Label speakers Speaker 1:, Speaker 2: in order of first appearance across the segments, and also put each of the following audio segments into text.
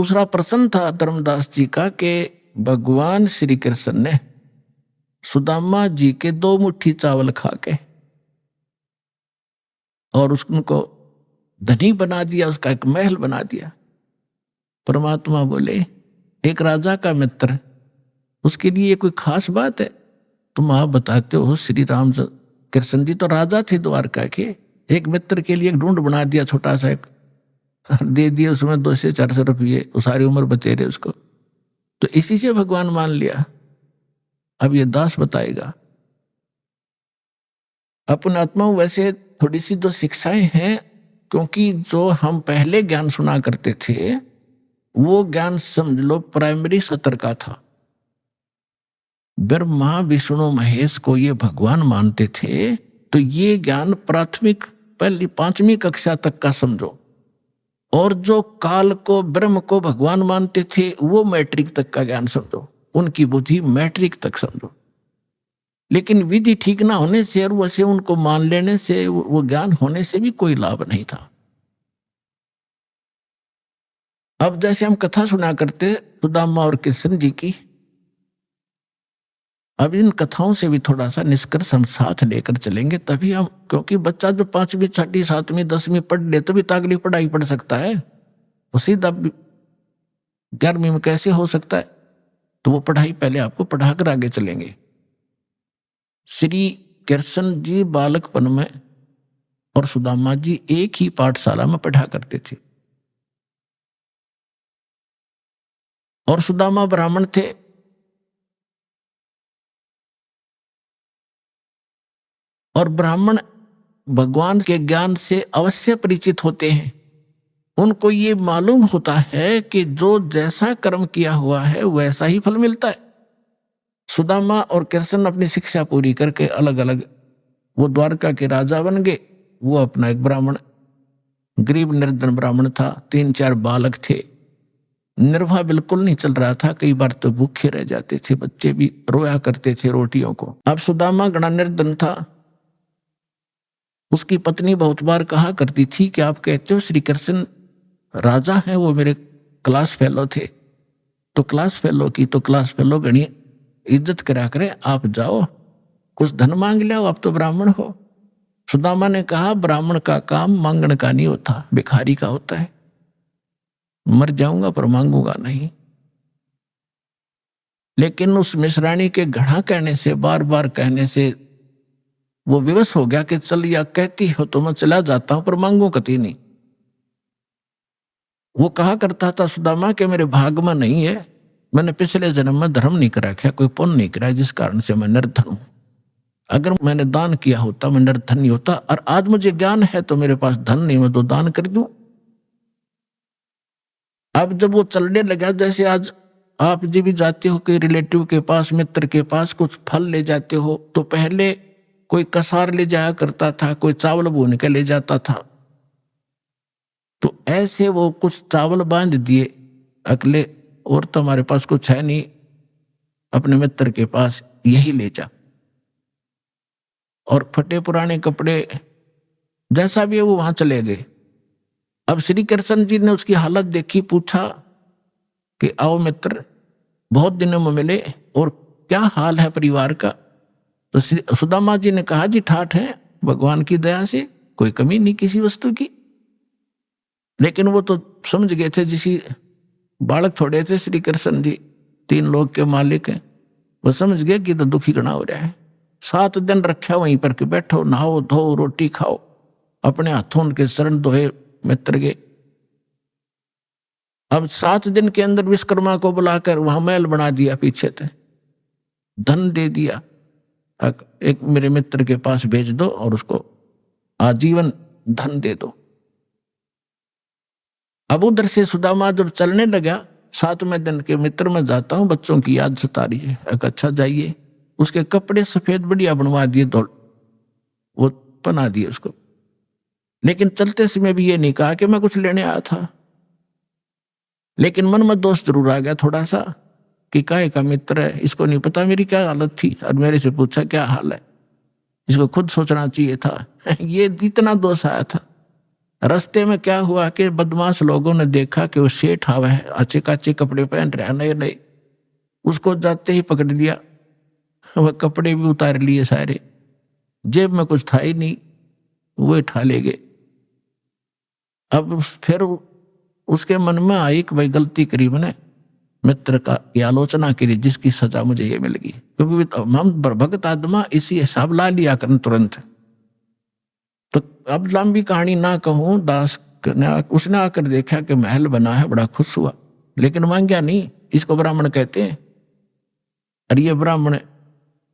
Speaker 1: दूसरा प्रश्न था धर्मदास जी का कि भगवान श्री कृष्ण ने सुदामा जी के 2 मुट्ठी चावल खा के और उनको धनी बना दिया, उसका एक महल बना दिया। परमात्मा बोले एक राजा का मित्र, उसके लिए ये कोई खास बात है? तुम आप बताते हो श्री राम कृष्ण जी तो राजा थे द्वारका के, एक मित्र के लिए एक ढूंढ बना दिया छोटा सा, एक दे दिए उसमें 200-400 रुपये, वो सारी उम्र बतेरे उसको, तो इसी से भगवान मान लिया। अब ये दास बताएगा अपने आत्मा वैसे थोड़ी सी जो शिक्षाएं हैं, क्योंकि जो हम पहले ज्ञान सुना करते थे वो ज्ञान समझ लो प्राइमरी सत्र का था। ब्रह्मा विष्णु महेश को ये भगवान मानते थे, तो ये ज्ञान प्राथमिक पहली 5वीं कक्षा तक का समझो, और जो काल को ब्रह्म को भगवान मानते थे वो मैट्रिक तक का ज्ञान समझो, उनकी बुद्धि मैट्रिक तक समझो। लेकिन विधि ठीक ना होने से और वैसे उनको मान लेने से, वो ज्ञान होने से भी कोई लाभ नहीं था। अब जैसे हम कथा सुना करते सुदामा और कृष्ण जी की, अब इन कथाओं से भी थोड़ा सा निष्कर्ष हम साथ लेकर चलेंगे, तभी हम, क्योंकि बच्चा जो 5वीं 6वीं 7वीं 10वीं पढ़ ले तो भी तागली पढ़ाई पढ़ सकता है, वो सीधा 11वीं में कैसे हो सकता है? तो वो पढ़ाई पहले आपको पढ़ाकर आगे चलेंगे। श्री कृष्ण जी बालकपन में और सुदामा जी एक ही पाठशाला में पढ़ा करते थे, और सुदामा ब्राह्मण थे और ब्राह्मण भगवान के ज्ञान से अवश्य परिचित होते हैं। उनको ये मालूम होता है कि जो जैसा कर्म किया हुआ है वैसा ही फल मिलता है। सुदामा और कृष्ण अपनी शिक्षा पूरी करके अलग अलग, वो द्वारका के राजा बन गए, वो अपना एक ब्राह्मण, गरीब निर्धन ब्राह्मण था, 3-4 बालक थे, निर्वाह बिल्कुल नहीं चल रहा था, कई बार तो भूखे रह जाते थे, बच्चे भी रोया करते थे रोटियों को। अब सुदामा घना निर्धन था, उसकी पत्नी बहुत बार कहा करती थी कि आप कहते हो श्री कृष्ण राजा हैं, वो मेरे क्लास फेलो थे, तो क्लास फेलो की तो क्लास फेलो घनी इज्जत करा करे, आप जाओ कुछ धन मांग लिया, आप तो ब्राह्मण हो। सुदामा ने कहा ब्राह्मण का काम मांगने का नहीं होता, भिखारी का होता है, मर जाऊंगा पर मांगूंगा नहीं। लेकिन उस मिश्राणी के घड़ा कहने से, बार बार कहने से वो विवश हो गया कि चल या कहती हो तो मैं चला जाता हूं पर मांगू कति नहीं। वो कहा करता था सुदामा कि मेरे भाग में नहीं है, मैंने पिछले जन्म में धर्म नहीं करा, क्या कोई पुण्य नहीं करा, जिस कारण से मैं निर्धन हूं। अगर मैंने दान किया होता मैं निर्धन नहीं होता, और आज मुझे ज्ञान है तो मेरे पास धन नहीं, मैं तो दान कर दूं। अब जब वो चलने लगा, जैसे आज आप जी भी जाते हो कोई रिलेटिव के पास, मित्र के पास कुछ फल ले जाते हो, तो पहले कोई कसार ले जाया करता था, कोई चावल भून के ले जाता था, तो ऐसे वो कुछ चावल बांध दिए अगले, और तो हमारे पास कुछ है नहीं, अपने मित्र के पास यही ले जा, और फटे पुराने कपड़े जैसा भी है वो वहां चले गए। अब श्री कृष्ण जी ने उसकी हालत देखी, पूछा कि आओ मित्र, बहुत दिनों में मिले और क्या हाल है परिवार का? तो सुदामा जी ने कहा जी ठाठ है, भगवान की दया से कोई कमी नहीं किसी वस्तु की। लेकिन वो तो समझ गए थे, जिसी बालक थोड़े थे श्री कृष्ण जी, 3 लोग के मालिक हैं, वो समझ गए कि तो दुखी गणा हो रहा है। 7 दिन रखा वहीं पर कि बैठो, नहाओ धो रोटी खाओ, अपने हाथों उनके शरण दोहे मित्र के। अब 7 दिन के अंदर विश्वकर्मा को बुलाकर वहां महल बना दिया, पीछे थे, धन दे दिया, एक मेरे मित्र के पास भेज दो और उसको आजीवन धन दे दो। अब उधर से सुदामा जब चलने लगा, 7वें दिन के मित्र में जाता हूं, बच्चों की याद सता रही है, अच्छा जाइए। उसके कपड़े सफेद बढ़िया बनवा दिए, तो वो पहना दिए उसको, लेकिन चलते समय भी ये नहीं कहा कि मैं कुछ लेने आया था। लेकिन मन में दोष जरूर आ गया थोड़ा सा कि काहे का मित्र है, इसको नहीं पता मेरी क्या हालत थी, और मेरे से पूछा क्या हाल है, इसको खुद सोचना चाहिए था। ये इतना दोष आया था। रास्ते में क्या हुआ कि बदमाश लोगों ने देखा कि वो सेठ आवा है, अच्छे काचे कपड़े पहन रहा, नए नए। उसको जाते ही पकड़ लिया, वह कपड़े भी उतार लिए सारे, जेब में कुछ था ही नहीं, वो उठा ले गए। अब फिर उसके मन में आई कि भाई गलती करी मैंने, मित्र का की आलोचना करी, जिसकी सजा मुझे ये मिल गई। क्योंकि हम भगत आत्मा इसी हिसाब ला लिया करन तुरंत। तो अब लंबी कहानी ना कहूं, दास ने उसने आकर देखा कि महल बना है, बड़ा खुश हुआ, लेकिन मांगा नहीं। इसको ब्राह्मण कहते हैं। अरे ये ब्राह्मण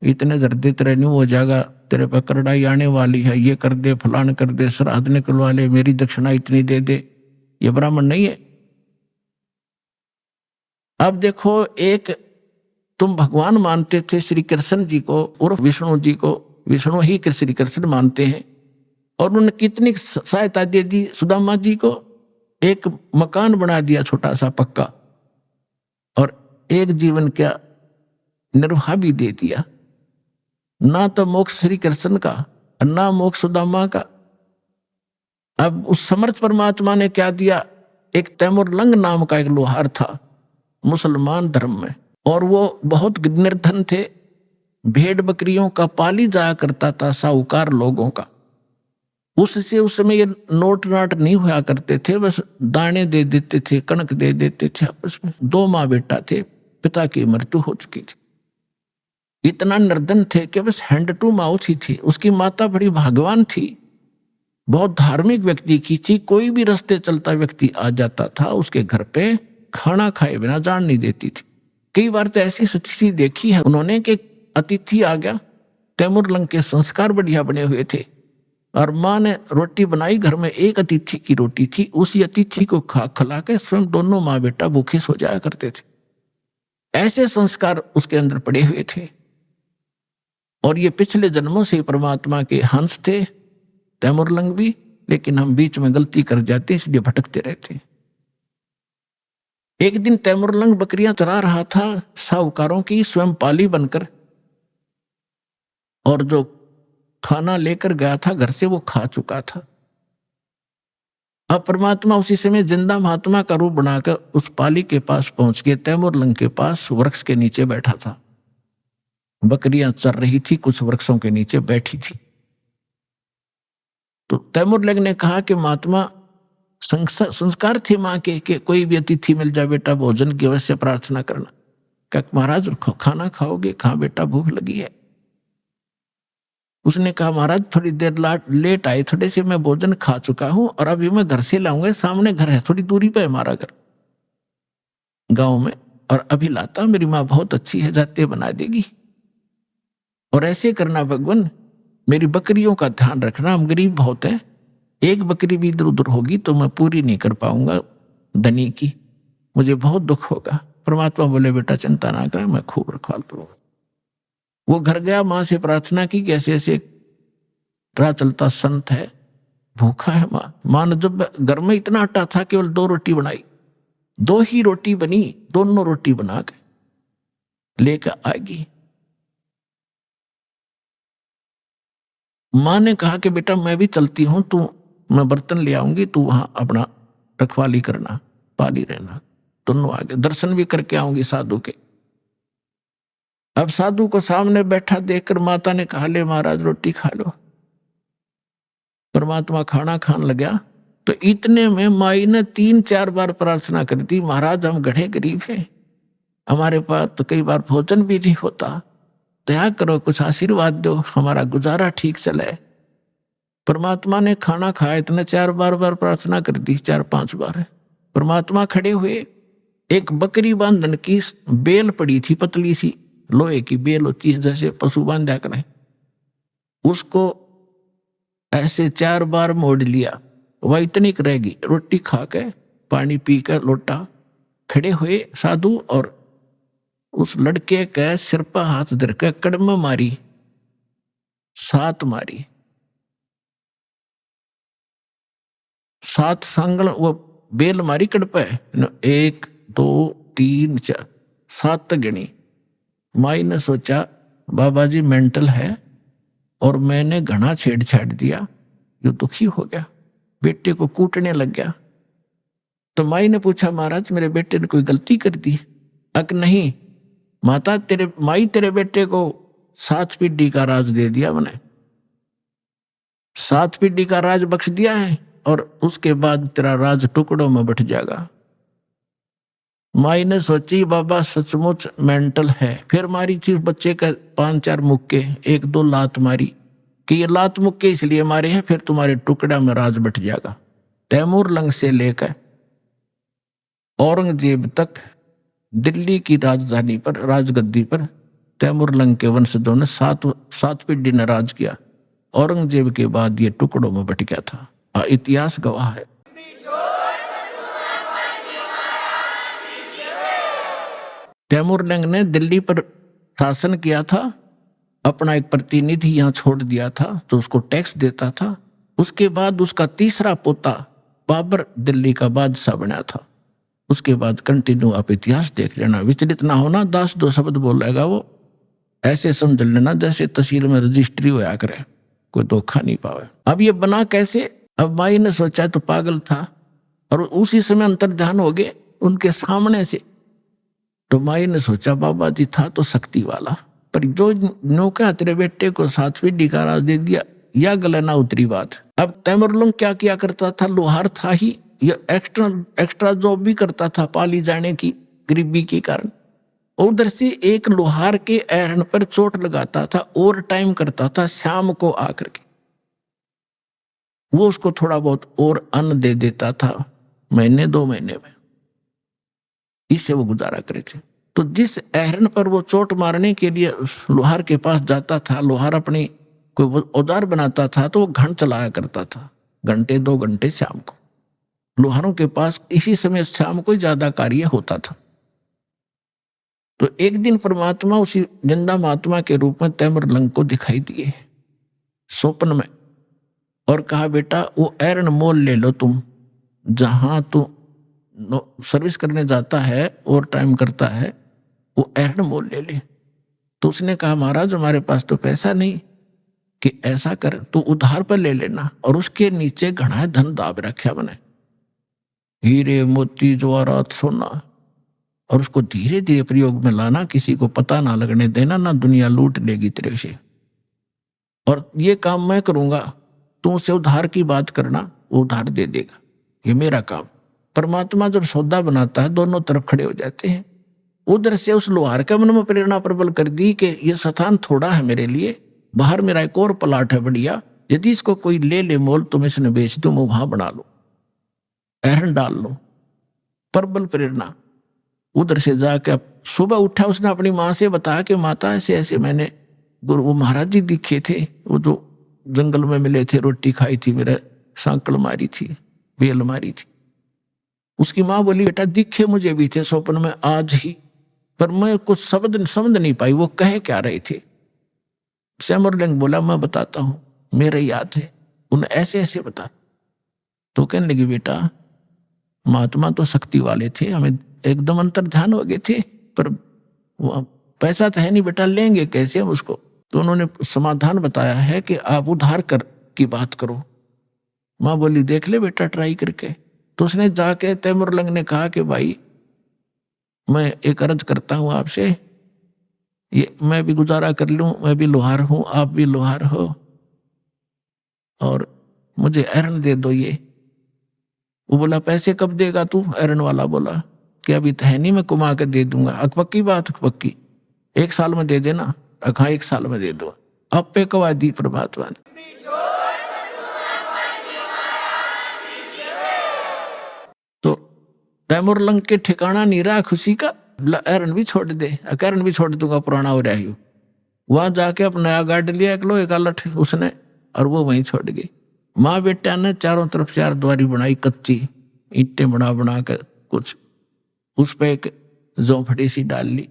Speaker 1: इतने दर्दे तेरे नहीं हो जाएगा, तेरे पर करड़ाई आने वाली है, ये कर दे, फलान कर दे, श्राद्ध निकलवा ले, मेरी दक्षिणा इतनी दे दे, ये ब्राह्मण नहीं है। अब देखो, एक तुम भगवान मानते थे श्री कृष्ण जी को उर्फ विष्णु जी को, विष्णु ही श्री कृष्ण मानते हैं, और उन्होंने कितनी सहायता दे दी सुदामा जी को। एक मकान बना दिया छोटा सा पक्का, और एक जीवन का निर्वाह भी दे दिया। ना तो मोक्ष श्री कृष्ण का, ना मोक्ष सुदामा का। अब उस समर्थ परमात्मा ने क्या दिया, एक तैमुरलंग नाम का एक लोहार था मुसलमान धर्म में, और वो बहुत निर्धन थे, भेड़ बकरियों का पाली जाया करता था, साहूकार लोगों का। उससे उस समय ये नोट नाट नहीं हुआ करते थे, बस दाने दे देते थे, कणक दे देते थे आपस में। 2 माँ बेटा थे, पिता की मृत्यु हो चुकी थी। इतना निर्धन थे कि बस हैंड टू माउथ ही थी। उसकी माता बड़ी भाग्यवान थी, बहुत धार्मिक व्यक्ति की थी। कोई भी रास्ते चलता व्यक्ति आ जाता था, उसके घर पे खाना खाए बिना जान नहीं देती थी। कई बार तो ऐसी स्थिति देखी है उन्होंने कि अतिथि आ गया, तैमुरलंग के संस्कार बढ़िया बने हुए थे, और माँ ने रोटी बनाई, घर में एक अतिथि की रोटी थी, उसी अतिथि को खिला के स्वयं दोनों माँ बेटा भूखे सो जाया करते थे। ऐसे संस्कार उसके अंदर पड़े हुए थे, और ये पिछले जन्मों से परमात्मा के हंस थे, तैमुरलंग भी। लेकिन हम बीच में गलती कर जाते, इसलिए भटकते रहते। एक दिन तैमुरलंग बकरियां चरा रहा था साहूकारों की स्वयं पाली बनकर, और जो खाना लेकर गया था घर से वो खा चुका था। अब परमात्मा उसी समय जिंदा महात्मा का रूप बनाकर उस पाली के पास पहुंच गए। तैमुरलंग के पास वृक्ष के नीचे बैठा था, बकरियां चर रही थी, कुछ वृक्षों के नीचे बैठी थी। तो तैमुरलंग ने कहा कि महात्मा, संस्कार थे माँ के कि कोई भी अतिथि मिल जाए बेटा भोजन की अवश्य प्रार्थना करना। क्या महाराज खाना खाओगे? कहाँ बेटा, भूख लगी है। उसने कहा महाराज थोड़ी देर लेट आए, थोड़े से मैं भोजन खा चुका हूं, और अभी मैं घर से लाऊंगा, सामने घर है, थोड़ी दूरी पे है हमारा घर गांव में, और अभी लाता। मेरी माँ बहुत अच्छी है, जाते बना देगी। और ऐसे करना भगवान, मेरी बकरियों का ध्यान रखना, हम गरीब बहुत है, एक बकरी भी इधर उधर होगी तो मैं पूरी नहीं कर पाऊंगा धनी की, मुझे बहुत दुख होगा। परमात्मा बोले बेटा चिंता ना कर, मैं खूब रखवाल करूंगा। वो घर गया, माँ से प्रार्थना की कि ऐसे ऐसे राह चलता संत है, भूखा है। माँ ने जब घर में इतना आटा था, केवल 2 रोटी बनाई, 2 ही रोटी बनी, दोनों रोटी बना के लेकर आएगी। माँ ने कहा कि बेटा मैं भी चलती हूं, तू, मैं बर्तन ले आऊंगी, तू वहां अपना रखवाली करना, पाली रहना। दोनों आगे दर्शन भी करके आऊंगी साधु के। अब साधु को सामने बैठा देखकर माता ने कहा ले महाराज रोटी खा लो। परमात्मा खाना खान लगा, तो इतने में माई ने 3-4 बार प्रार्थना कर दी, महाराज हम गढ़े गरीब हैं, हमारे पास तो कई बार भोजन भी नहीं होता, दया करो, कुछ आशीर्वाद दो, हमारा गुजारा ठीक चले। परमात्मा ने खाना खाया, इतने 4 बार प्रार्थना कर दी, 4-5 बार। परमात्मा खड़े हुए, एक बकरी बांधन की बेल पड़ी थी, पतली सी लोहे की बेल होती है जैसे पशु बांधा करें, उसको ऐसे 4 बार मोड़ लिया, वह इतनी रहेगी। रोटी खा के पानी पी कर लोटा खड़े हुए साधु, और उस लड़के के सिर पर हाथ धर के कड़म मारी, 7 मारी, 7 सांगल वो बेल मारी कड़पे, 1 2 3 4 7 तक गिनी। माई ने सोचा बाबा जी मेंटल है, और मैंने घना छेड़छाड़ दिया, यो दुखी हो गया। बेटे को कूटने लग गया। तो माई ने पूछा, महाराज मेरे बेटे ने कोई गलती कर दी? अक नहीं माता, तेरे बेटे को 7 पीढ़ी का राज दे दिया मैंने, 7 पीढ़ी का राज बख्श दिया है, और उसके बाद तेरा राज टुकड़ों में बट जाएगा। माई ने सोची बाबा सचमुच मेंटल है। फिर मारी थी बच्चे का 5-4 मुक्के, 1-2 लात मारी कि ये लात मुक्के इसलिए मारे हैं, फिर तुम्हारे टुकड़ा में राज बट जाएगा। तैमूर लंग से लेकर औरंगजेब तक दिल्ली की राजधानी पर, राजगद्दी पर तैमूर लंग के वंशजों ने 7 पीढ़ी ने राज किया। औरंगजेब के बाद ये टुकड़ों में बट गया था। इतिहास गवाह है। तैमूर लंग ने दिल्ली पर शासन किया था, अपना एक प्रतिनिधि यहाँ छोड़ दिया था तो उसको टैक्स देता था। उसके बाद उसका तीसरा पोता बाबर दिल्ली का बादशाह बना था। उसके बाद कंटिन्यू आप इतिहास देख लेना, विचलित ना होना। 10-2 शब्द बोलेगा वो, ऐसे समझ लेना जैसे तहसील में रजिस्ट्री होया करे, कोई धोखा नहीं पावे। अब ये बना कैसे? अब माई ने सोचा तो पागल था, और उसी समय अंतर्ध्यान हो गए उनके सामने से। तो माई ने सोचा बाबा जी था तो शक्ति वाला, पर जो नौका तेरे बेटे को 7 पीढ़ी का राज दे दिया, या गले ना उतरी बात। अब तैमूर लंग क्या किया करता था? लोहार था ही, ये एक्स्ट्रा जॉब भी करता था पाली जाने की गरीबी के कारण। उधर से एक लोहार के ऐरण पर चोट लगाता था, ओवर टाइम करता था शाम को आकर के। वो उसको थोड़ा बहुत और अन्न दे देता था महीने 2 महीने में, इससे वो गुजारा करे थे। तो जिस ऐरण पर वो चोट मारने के लिए लोहार के पास जाता था, लोहार अपनी कोई औजार बनाता था तो वो घंट चलाया करता था, घंटे 2 घंटे शाम को। लोहारों के पास इसी समय शाम को ज्यादा कार्य होता था। तो एक दिन परमात्मा उसी जिंदा महात्मा के रूप में तैमूर लंग को दिखाई दिए स्वप्न में, और कहा बेटा वो ऐरण मोल ले लो तुम, जहां तू सर्विस करने जाता है और टाइम करता है, वो ऐरण मोल ले ले। तो उसने कहा महाराज हमारे पास तो पैसा नहीं, कि ऐसा कर तू उधार पर ले लेना, और उसके नीचे घना धन दाब रखा मैंने, हीरे मोती जवाहरात सोना, और उसको धीरे धीरे प्रयोग में लाना, किसी को पता ना लगने देना, ना दुनिया लूट लेगी तेरे से। और ये काम मैं करूंगा, तू उसे उधार की बात करना, वो उधार दे देगा, ये मेरा काम। परमात्मा जब सौदा बनाता है दोनों तरफ खड़े हो जाते हैं। उधर से उस लोहार के मन में प्रेरणा प्रबल कर दी कि ये स्थान थोड़ा है मेरे लिए, बाहर मेरा एक और प्लाट है बढ़िया, यदि इसको कोई ले ले मोल तो मैं इसने बेच दूं, मैं वहां बना लूं, ऐरण डाल लूं। प्रबल प्रेरणा। उधर से जाकर सुबह उठा, उसने अपनी माँ से बताया कि माता ऐसे ऐसे मैंने गुरु वो महाराज जी दिखे थे, वो जो जंगल में मिले थे, रोटी खाई थी, मेरा सांकल मारी थी, बेल मारी थी। उसकी माँ बोली बेटा दिखे मुझे भी थे स्वप्न में आज ही, पर मैं कुछ शब्द समझ नहीं पाई वो कहे क्या रहे थे। तैमूर लंग बोला मैं बताता हूँ, मेरे याद है, उन्हें ऐसे ऐसे बता। तो कहने लगी बेटा महात्मा तो शक्ति वाले थे, हमें एकदम अंतर्ध्यान हो गए थे, पर पैसा तो है नहीं बेटा, लेंगे कैसे हम उसको। तो उन्होंने समाधान बताया है कि आप उधार कर की बात करो। माँ बोली देख ले बेटा ट्राई करके। तो उसने जाके तैमूर लंग ने कहा कि भाई मैं एक अर्ज करता हूं आपसे, ये मैं भी गुजारा कर लूं, मैं भी लोहार हूं, आप भी लोहार हो, और मुझे ऐरण दे दो ये। वो बोला पैसे कब देगा तू? ऐरण वाला बोला कि अभी तो है नहीं, मैं कुमा के दे दूंगा। पक्की बात? पक्की, 1 साल में दे देना। हाँ 1 साल में दे दो। अब पे कवा दी परमात्मा ने। तो तैमूर लंग के ठिकाना नहीं रहा खुशी का, ऐरण भी छोड़ दे, ऐरण भी छोड़ दूंगा, पुराना हो रहा है। वहां जाके अपना नया गार्ड लिया एक लोहे का लठ उसने, और वो वहीं छोड़ गई। माँ बेटा ने चारों तरफ 4 द्वारी बनाई, कच्ची ईंटें बना बना कर, कुछ उस पर एक झोंपड़ी सी डाल ली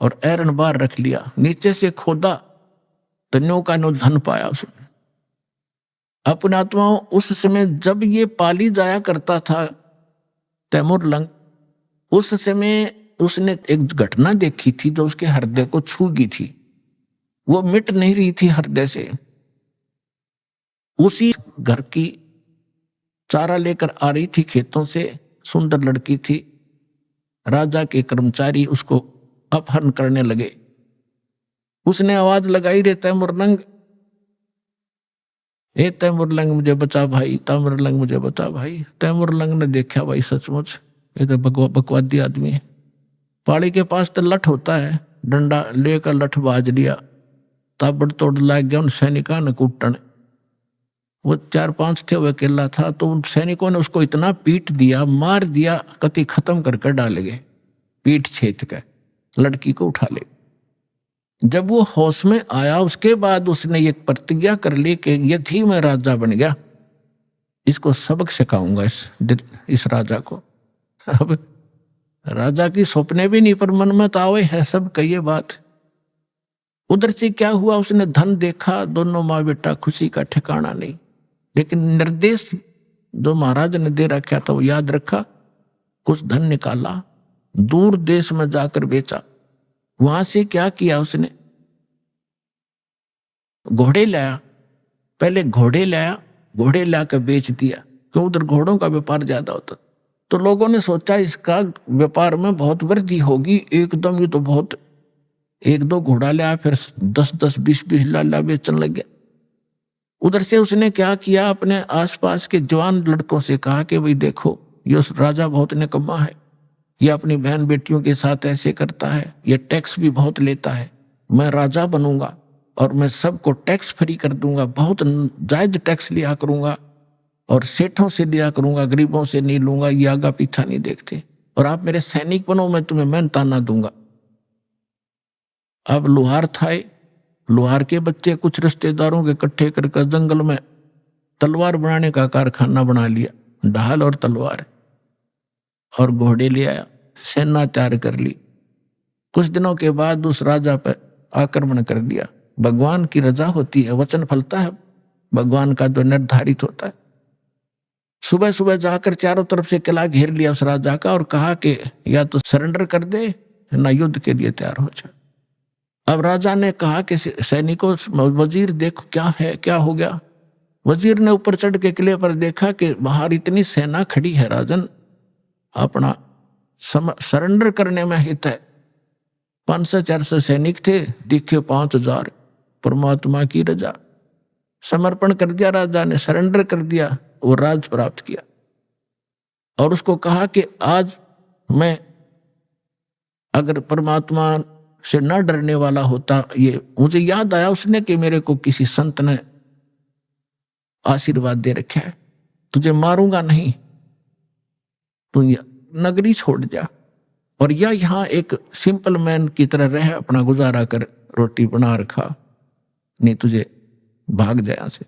Speaker 1: और ऐरण बाहर रख लिया। नीचे से खोदा तो नो का नो धन पाया उसने। अपने आत्माओं उस समय जब ये पाली जाया करता था तैमूर लंग, उस समय उसने एक घटना देखी थी जो उसके हृदय को छू गई थी, वो मिट नहीं रही थी हृदय से। उसी घर की चारा लेकर आ रही थी खेतों से, सुंदर लड़की थी। राजा के कर्मचारी उसको अपहरण करने लगे। उसने आवाज लगाई, रे तैमुरलंग, ए तैमुरलंग मुझे बचा भाई, तैमुरलंग मुझे बचा भाई। तैमुरलंग ने देखा भाई सचमुच ये तो बकवादी आदमी है। पाड़ी के पास तो लठ होता है, डंडा लेकर लठ बाज लिया, ताबड़तोड़ लाग गया उन सैनिकों ने कूटने। वो 4-5 थे, वो अकेला था। तो उन सैनिकों ने उसको इतना पीट दिया, मार दिया, कति खत्म करके डालेंगे, पीठ छेद के लड़की को उठा ले। जब वो होश में आया उसके बाद उसने एक प्रतिज्ञा कर ली कि यदि मैं राजा बन गया इसको सबक सिखाऊंगा, इस राजा को। अब राजा की सपने भी नहीं, पर मन में तो आवे है सब कहिए बात। उधर से क्या हुआ, उसने धन देखा, दोनों माँ बेटा खुशी का ठिकाना नहीं। लेकिन निर्देश जो महाराज ने दे रखा था वो याद रखा, कुछ धन निकाला, दूर देश में जाकर बेचा। वहां से क्या किया उसने, घोड़े लाया, पहले घोड़े लाया, घोड़े लाकर बेच दिया, क्यों उधर घोड़ों का व्यापार ज्यादा होता। तो लोगों ने सोचा इसका व्यापार में बहुत वृद्धि होगी, एकदम ये तो बहुत, 1-2 घोड़ा लाया, फिर 10-10, 20-20 लाला बेचने लग गया। उधर से उसने क्या किया, अपने आसपास के जवान लड़कों से कहा कि भाई देखो ये राजा बहुत निकम्मा है, ये अपनी बहन बेटियों के साथ ऐसे करता है, ये टैक्स भी बहुत लेता है। मैं राजा बनूंगा और मैं सबको टैक्स फ्री कर दूंगा, बहुत जायज टैक्स लिया करूंगा और सेठों से लिया करूंगा, गरीबों से नहीं लूंगा, ये आगा पीछा नहीं देखते। और आप मेरे सैनिक बनो, मैं तुम्हें मेहनताना दूंगा। अब लोहार था, लोहार के बच्चे कुछ रिश्तेदारों के इकट्ठे करके जंगल में तलवार बनाने का कारखाना बना लिया, ढाल और तलवार और घोड़े ले आया, सेना तैयार कर ली। कुछ दिनों के बाद उस राजा पर आक्रमण कर दिया। भगवान की रजा होती है, वचन फलता है भगवान का जो निर्धारित होता है। सुबह सुबह जाकर चारों तरफ से किला घेर लिया उस राजा का और कहा कि या तो सरेंडर कर दे ना युद्ध के लिए तैयार हो जा। अब राजा ने कहा कि सैनिकों, वजीर देखो क्या है, क्या हो गया। वजीर ने ऊपर चढ़ के किले पर देखा कि बाहर इतनी सेना खड़ी है राजन, अपना सरेंडर करने में हित है। 500-400 सैनिक थे, दिखे 5000। परमात्मा की रजा, समर्पण कर दिया राजा ने, सरेंडर कर दिया, वो राज प्राप्त किया। और उसको कहा कि आज मैं अगर परमात्मा से न डरने वाला होता, ये मुझे याद आया उसने कि मेरे को किसी संत ने आशीर्वाद दे रखा है, तुझे मारूंगा नहीं, तू नगरी छोड़ जा और या यहाँ एक सिंपल मैन की तरह रह, अपना गुजारा कर, रोटी बना रखा, नहीं तुझे भाग जाए यहाँ से।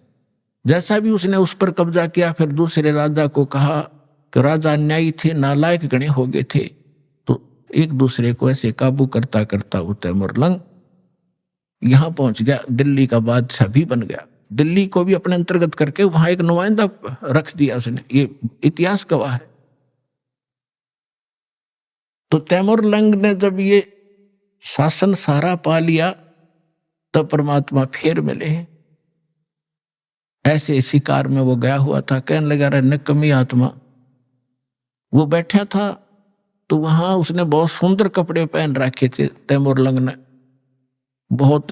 Speaker 1: जैसा भी उसने उस पर कब्जा किया, फिर दूसरे राजा को कहा कि राजा अन्यायी थे, नालायक गणे हो गए थे। तो एक दूसरे को ऐसे काबू करता करता वो तैमुरलंग यहाँ पहुंच गया, दिल्ली का बादशाह भी बन गया। दिल्ली को भी अपने अंतर्गत करके वहां एक नुमाइंदा रख दिया उसने, ये इतिहास गवाह है। तो तैमुरलंग ने जब ये शासन सारा पा लिया तब परमात्मा फिर मिले हैं। ऐसे शिकार में वो गया हुआ था, कहने लगा रहा निकम्मी आत्मा। वो बैठा था तो वहां उसने बहुत सुंदर कपड़े पहन रखे थे तैमुरलंग ने, बहुत,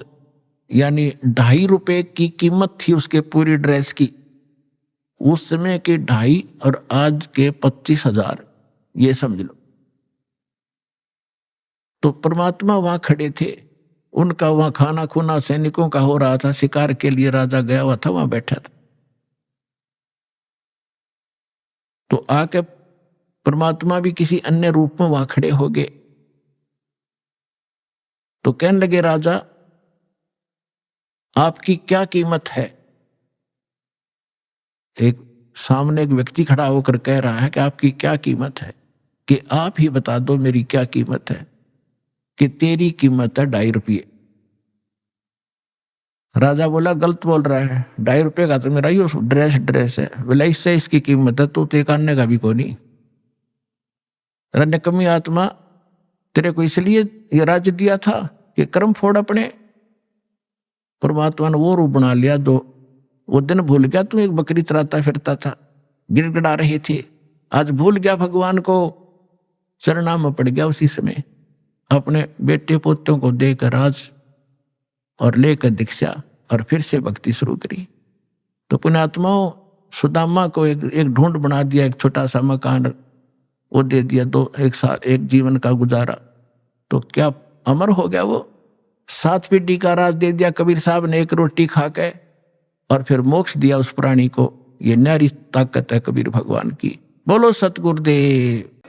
Speaker 1: यानी 2.5 रुपए की कीमत थी उसके पूरी ड्रेस की। उस समय के 2.5 और आज के 25,000, ये समझ लो। तो परमात्मा वहां खड़े थे, उनका वहां खाना खुना सैनिकों का हो रहा था, शिकार के लिए राजा गया हुआ था, वहां बैठा था। तो आके परमात्मा भी किसी अन्य रूप में वहां खड़े हो गए। तो कहने लगे राजा आपकी क्या कीमत है। एक सामने एक व्यक्ति खड़ा होकर कह रहा है कि आपकी क्या कीमत है, कि आप ही बता दो मेरी क्या कीमत है, कि तेरी कीमत है 2.5 रुपये। राजा बोला गलत बोल रहा है, 2.5 रुपये का तो मेरा ही ड्रेस है, बोला इससे इसकी कीमत है, तो एक आने का भी को नहीं। निकम्मी आत्मा, तेरे को इसलिए ये राज्य दिया था कि कर्म फोड़ अपने। परमात्मा ने वो रूप बना लिया, जो वो दिन भूल गया तू एक बकरी चराता फिरता था, गिड़गिड़ा रहे थे। आज भूल गया भगवान को, शरणाम में पड़ गया उसी समय। अपने बेटे पोतों को देकर राज और लेकर दीक्षा और फिर से भक्ति शुरू करी। तो पुण्यात्माओं, सुदामा को एक ढूंढ बना दिया, एक छोटा सा मकान वो दे दिया, एक साल एक जीवन का गुजारा। तो क्या अमर हो गया वो? 7 पीढ़ी का राज दे दिया कबीर साहब ने एक रोटी खा के, और फिर मोक्ष दिया उस प्राणी को। ये न्यारी ताकत है कबीर भगवान की। बोलो सतगुरुदेव।